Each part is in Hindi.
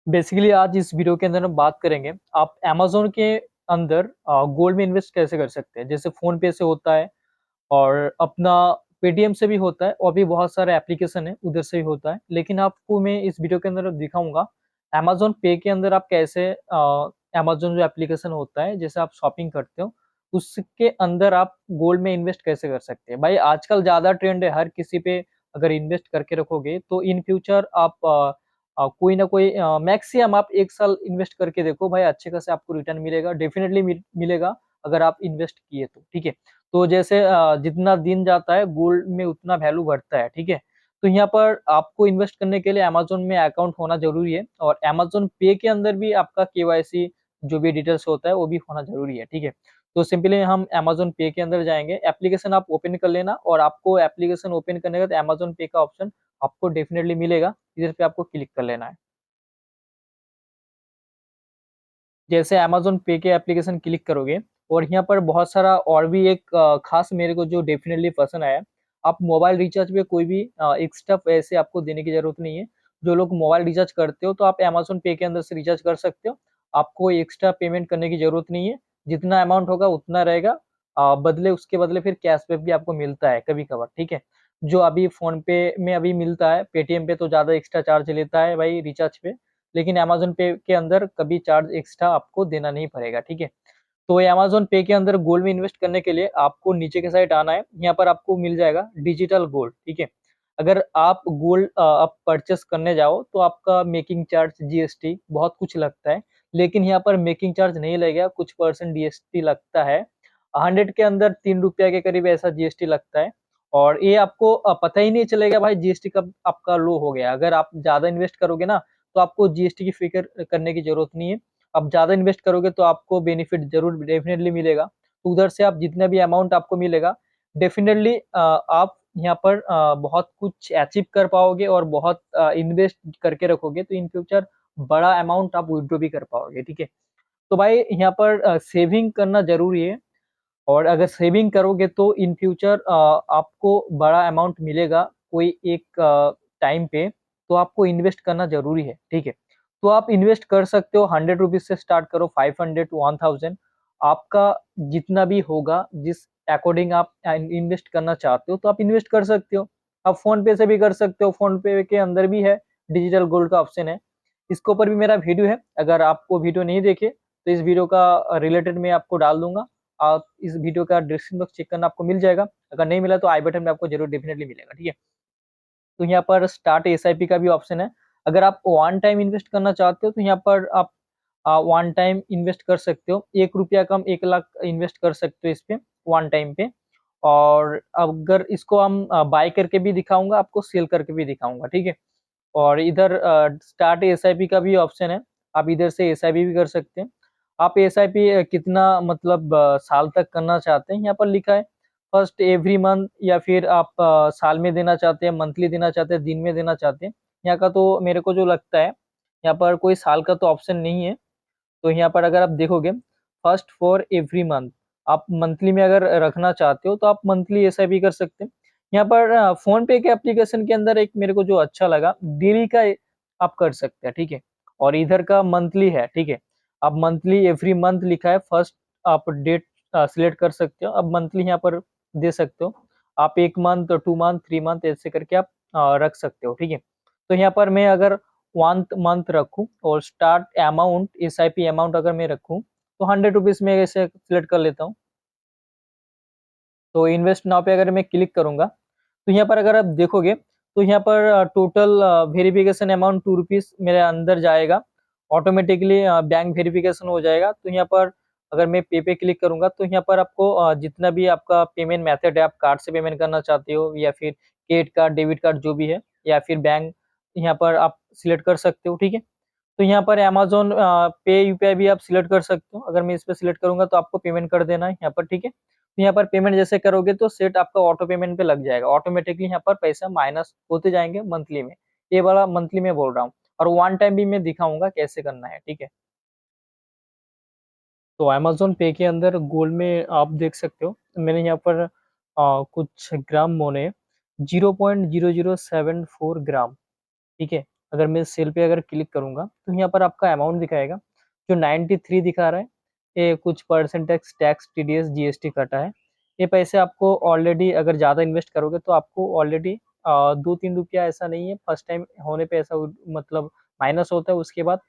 बेसिकली आज इस वीडियो के अंदर हम बात करेंगे आप अमेज़न के अंदर गोल्ड में इन्वेस्ट कैसे कर सकते हैं। जैसे फ़ोन पे से होता है और अपना पेटीएम से भी होता है और भी बहुत सारे एप्लीकेशन है उधर से भी होता है। लेकिन आपको मैं इस वीडियो के अंदर दिखाऊँगा अमेज़न पे के अंदर आप कैसे अमेज़न जो एप्लीकेशन होता है जैसे आप शॉपिंग करते हो, उसके अंदर आप गोल्ड में इन्वेस्ट कैसे कर सकते हैं। भाई आजकल ज़्यादा ट्रेंड है हर किसी पे अगर इन्वेस्ट करके रखोगे तो इन फ्यूचर आप कोई ना कोई मैक्सिमम आप 1 साल इन्वेस्ट करके देखो भाई अच्छे खासे आपको रिटर्न मिलेगा, डेफ़िनिटली मिलेगा अगर आप इन्वेस्ट किए तो, ठीक है? तो जैसे जितना दिन जाता है गोल्ड में उतना वैल्यू बढ़ता है, ठीक है? तो यहाँ पर आपको इन्वेस्ट करने के लिए अमेज़न में अकाउंट होना ज़रूरी है और अमेज़न पे के अंदर भी आपका केवाईसी जो भी डिटेल्स होता है वो भी होना ज़रूरी है, ठीक है? तो सिंपली हम अमेज़न पे के अंदर जाएँगे, एप्लीकेशन आप ओपन कर लेना और आपको एप्लीकेशन ओपन करने के बाद अमेज़न पे का ऑप्शन आपको डेफ़िनिटली मिलेगा, इधर पे आपको क्लिक कर लेना है। जैसे अमेज़न पे के एप्लीकेशन क्लिक करोगे और यहाँ पर बहुत सारा और भी एक ख़ास मेरे को जो डेफ़िनिटली पसंद आया, आप मोबाइल रिचार्ज पे कोई भी एक्स्ट्रा पैसे आपको देने की ज़रूरत नहीं है। जो लोग मोबाइल रिचार्ज करते हो तो आप अमेज़न पे के अंदर से रिचार्ज कर सकते हो। आपको एक्स्ट्रा पेमेंट करने की ज़रूरत नहीं है। जितना अमाउंट होगा उतना रहेगा। बदले उसके बदले फिर कैशबैक भी आपको मिलता है कभी-कभार, ठीक है? जो अभी फ़ोन पे में अभी मिलता है, पेटीएम पे तो ज़्यादा एक्स्ट्रा चार्ज लेता है भाई रिचार्ज पे। लेकिन अमेज़न पे के अंदर कभी चार्ज एक्स्ट्रा आपको देना नहीं पड़ेगा, ठीक है? तो ये अमेज़न पे के अंदर गोल्ड में इन्वेस्ट करने के लिए आपको नीचे के साइड आना है, यहाँ पर आपको मिल जाएगा डिजिटल गोल्ड, ठीक है? अगर आप गोल्ड आप परचेज़ करने जाओ तो आपका मेकिंग चार्ज, जीएसटी बहुत कुछ लगता है, लेकिन यहाँ पर मेकिंग चार्ज नहीं लगेगा, कुछ परसेंट जीएसटी लगता है। 100 के अंदर ₹3 के करीब ऐसा जीएसटी लगता है और ये आपको पता ही नहीं चलेगा भाई जीएसटी कब आपका लो हो गया। अगर आप ज़्यादा इन्वेस्ट करोगे ना, तो आपको जीएसटी की फ़िक्र करने की ज़रूरत नहीं है। आप ज़्यादा इन्वेस्ट करोगे तो आपको बेनिफिट ज़रूर डेफ़िनेटली मिलेगा। तो उधर से आप जितना भी अमाउंट आपको मिलेगा, डेफ़िनेटली आप यहाँ पर बहुत कुछ अचीव कर पाओगे और बहुत इन्वेस्ट करके रखोगे तो इन फ्यूचर बड़ा अमाउंट आप विथड्रॉ भी कर पाओगे, ठीक है? तो भाई यहाँ पर सेविंग करना ज़रूरी है और अगर सेविंग करोगे तो इन फ्यूचर आपको बड़ा अमाउंट मिलेगा कोई एक टाइम पे, तो आपको इन्वेस्ट करना ज़रूरी है, ठीक है? तो आप इन्वेस्ट कर सकते हो ₹100 से स्टार्ट करो 500 टू 1000 आपका जितना भी होगा, जिस अकॉर्डिंग आप इन्वेस्ट करना चाहते हो, तो आप इन्वेस्ट कर सकते हो। आप फ़ोन पे से भी कर सकते हो, फ़ोन पे के अंदर भी है, डिजिटल गोल्ड का ऑप्शन है। इसके ऊपर भी मेरा वीडियो है, अगर आपको वीडियो नहीं देखे, तो इस वीडियो का रिलेटेड मैं आपको डाल दूँगा। आप इस वीडियो का डिस्क्रिप्शन बॉक्स चेक करना आपको मिल जाएगा। अगर नहीं मिला तो आई बटन में आपको ज़रूर डेफ़िनिटली मिलेगा, ठीक है? तो यहाँ पर स्टार्ट एसआईपी का भी ऑप्शन है। अगर आप वन टाइम इन्वेस्ट करना चाहते हो तो यहाँ पर आप वन टाइम इन्वेस्ट कर सकते हो। ₹1 का हम 1 लाख इन्वेस्ट कर सकते हो इस पे, वन टाइम पे। और अगर इसको हम बाय करके भी दिखाऊँगा, आपको सेल करके भी दिखाऊँगा, ठीक है? और इधर स्टार्ट एसआईपी का भी ऑप्शन है, आप इधर से एसआईपी भी कर सकते हैं। आप एसआईपी कितना मतलब साल तक करना चाहते हैं, यहाँ पर लिखा है फर्स्ट एवरी मंथ या फिर आप साल में देना चाहते हैं, मंथली देना चाहते हैं, दिन में देना चाहते हैं। यहाँ का तो मेरे को जो लगता है, यहाँ पर कोई साल का तो ऑप्शन नहीं है। तो यहाँ पर अगर आप देखोगे फर्स्ट फॉर एवरी मंथ आप मंथली में अगर रखना चाहते हो तो आप मंथली एसआईपी कर सकते हैं। यहाँ पर फ़ोन पे के एप्लीकेशन के अंदर एक मेरे को जो अच्छा लगा डेली का आप कर सकते हैं, ठीक है? और इधर का मंथली है, ठीक है? आप मंथली एवरी मंथ लिखा है फर्स्ट आप डेट सिलेक्ट कर सकते हो। अब मंथली यहाँ पर दे सकते हो। आप 1 मंथ, 2 मंथ, 3 मंथ ऐसे करके आप रख सकते हो, ठीक है? तो यहाँ पर मैं अगर 1 मंथ रखूँ और स्टार्ट अमाउंट एसआईपी अमाउंट अगर मैं रखूँ, तो ₹100 में ऐसे सिलेक्ट कर लेता हूँ। तो इन्वेस्ट नाउ पे अगर मैं क्लिक करूँगा, तो यहाँ पर अगर आप देखोगे, तो यहाँ पर टोटल वेरिफिकेशन अमाउंट ₹2 मेरे अंदर जाएगा। ऑटोमेटिकली बैंक वेरिफिकेशन हो जाएगा। तो यहाँ पर अगर मैं पे पे क्लिक करूँगा, तो यहाँ पर आपको जितना भी आपका पेमेंट मेथड है, आप कार्ड से पेमेंट करना चाहते हो या फिर क्रेडिट कार्ड, डेबिट कार्ड जो भी है या फिर बैंक, यहाँ पर आप सिलेक्ट कर सकते हो, ठीक है? तो यहाँ पर अमेज़न पे यूपीआई भी आप सिलेक्ट कर सकते हो। अगर मैं इस पे सिलेक्ट करूँगा तो आपको पेमेंट कर देना है यहाँ पर, ठीक है? तो यहाँ पर पेमेंट जैसे करोगे तो सेट आपका ऑटो पेमेंट पे लग जाएगा। ऑटोमेटिकली यहाँ पर पैसा माइनस होते जाएँगे मंथली में। ये वाला मंथली में बोल रहा हूँ और वन टाइम भी मैं दिखाऊँगा कैसे करना है, ठीक है? तो अमेज़न पे के अंदर गोल्ड में आप देख सकते हो, मैंने यहाँ पर कुछ ग्राम मोने 0.0074 ग्राम, ठीक है? अगर मैं सेल पे अगर क्लिक करूँगा तो यहाँ पर आपका अमाउंट दिखाएगा, जो 93 दिखा रहा है, ये कुछ परसेंटेज टैक्स, टीडीएस, जीएसटी कटा है। ये पैसे आपको ऑलरेडी अगर ज़्यादा इन्वेस्ट करोगे तो आपको ऑलरेडी 2-3 रुपया ऐसा नहीं है, फर्स्ट टाइम होने पे ऐसा मतलब माइनस होता है, उसके बाद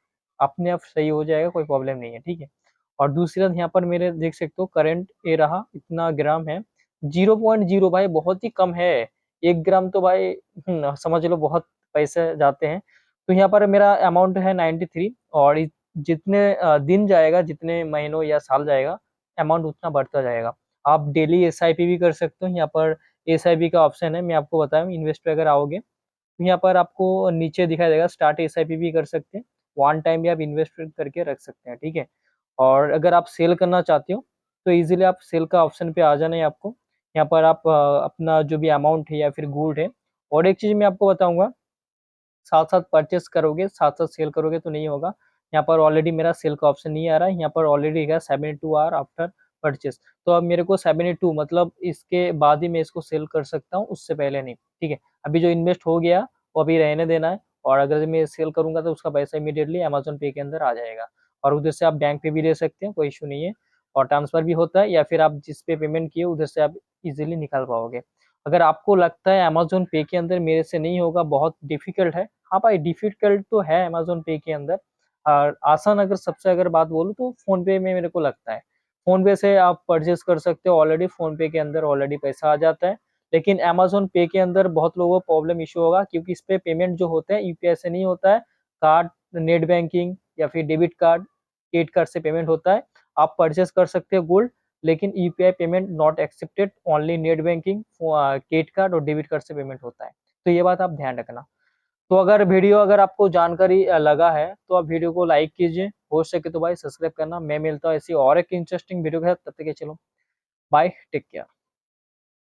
अपने आप सही हो जाएगा, कोई प्रॉब्लम नहीं है, ठीक है। और दूसरी बात यहाँ पर मेरे देख सकते हो करंट ये रहा इतना ग्राम है, 0.0 भाई बहुत ही कम है। 1 ग्राम तो भाई समझ लो बहुत पैसे जाते हैं। तो यहाँ पर मेरा अमाउंट है 93 और जितने दिन जाएगा, जितने महीनों या साल जाएगा, अमाउंट उतना बढ़ता जाएगा। आप डेली एसआईपी भी कर सकते हो, यहाँ पर एसआईपी का ऑप्शन है, मैं आपको बताऊँ इन्वेस्ट पे अगर आओगे, तो यहाँ पर आपको नीचे दिखाई देगा स्टार्ट एसआईपी भी कर सकते हैं, वन टाइम भी आप इन्वेस्ट करके रख सकते हैं, ठीक है। और अगर आप सेल करना चाहते हो, तो ईज़िली आप सेल का ऑप्शन पे आ जाना है आपको। यहाँ पर आप अपना जो भी अमाउंट है या फिर गोल्ड है, और एक चीज़ मैं आपको बताऊँगा, साथ-साथ परचेज़ करोगे, साथ-साथ सेल करोगे तो नहीं होगा। यहाँ पर ऑलरेडी मेरा सेल का ऑप्शन नहीं आ रहा है, यहाँ पर ऑलरेडी है 72 आवर आफ्टर परचेज़। तो अब मेरे को 72 मतलब इसके बाद ही मैं इसको सेल कर सकता हूँ, उससे पहले नहीं, ठीक है। अभी जो इन्वेस्ट हो गया, वो अभी रहने देना है, और अगर मैं सेल करूँगा तो उसका पैसा इमीडिएटली अमेज़न पे के अंदर आ जाएगा। और उधर से आप बैंक पे भी ले सकते हैं, कोई इश्यू नहीं है, और ट्रांसफ़र भी होता है, या फिर आप जिस पे पेमेंट किए उधर से आप ईज़िली निकाल पाओगे। अगर आपको लगता है अमेज़न पे के अंदर मेरे से नहीं होगा, बहुत डिफ़िकल्ट है, हाँ भाई डिफ़िकल्ट तो है अमेज़न पे के अंदर, और आसान अगर सबसे अगर बात बोलूँ तो फ़ोन पे में मेरे को लगता है। फ़ोन पे से आप परचेज़ कर सकते हो, ऑलरेडी फ़ोन पे के अंदर ऑलरेडी पैसा आ जाता है। लेकिन अमेज़न पे के अंदर बहुत लोगों को प्रॉब्लम इश्यू होगा, क्योंकि इस पे पेमेंट जो होता है यूपीआई से नहीं होता है, कार्ड, नेट बैंकिंग या फिर डेबिट कार्ड, क्रेडिट कार्ड से पेमेंट होता है। आप परचेज़ कर सकते हो गोल्ड, लेकिन UPI payment not accepted, only net banking, credit card और डेबिट कार्ड से पेमेंट होता है। तो ये बात आप ध्यान रखना। तो अगर वीडियो अगर आपको जानकारी लगा है, तो आप वीडियो को लाइक कीजिए, हो सके तो भाई सब्सक्राइब करना। मैं मिलता हूँ ऐसी और एक इंटरेस्टिंग वीडियो के साथ, तब तक के लिए चलो बाय, टेक केयर।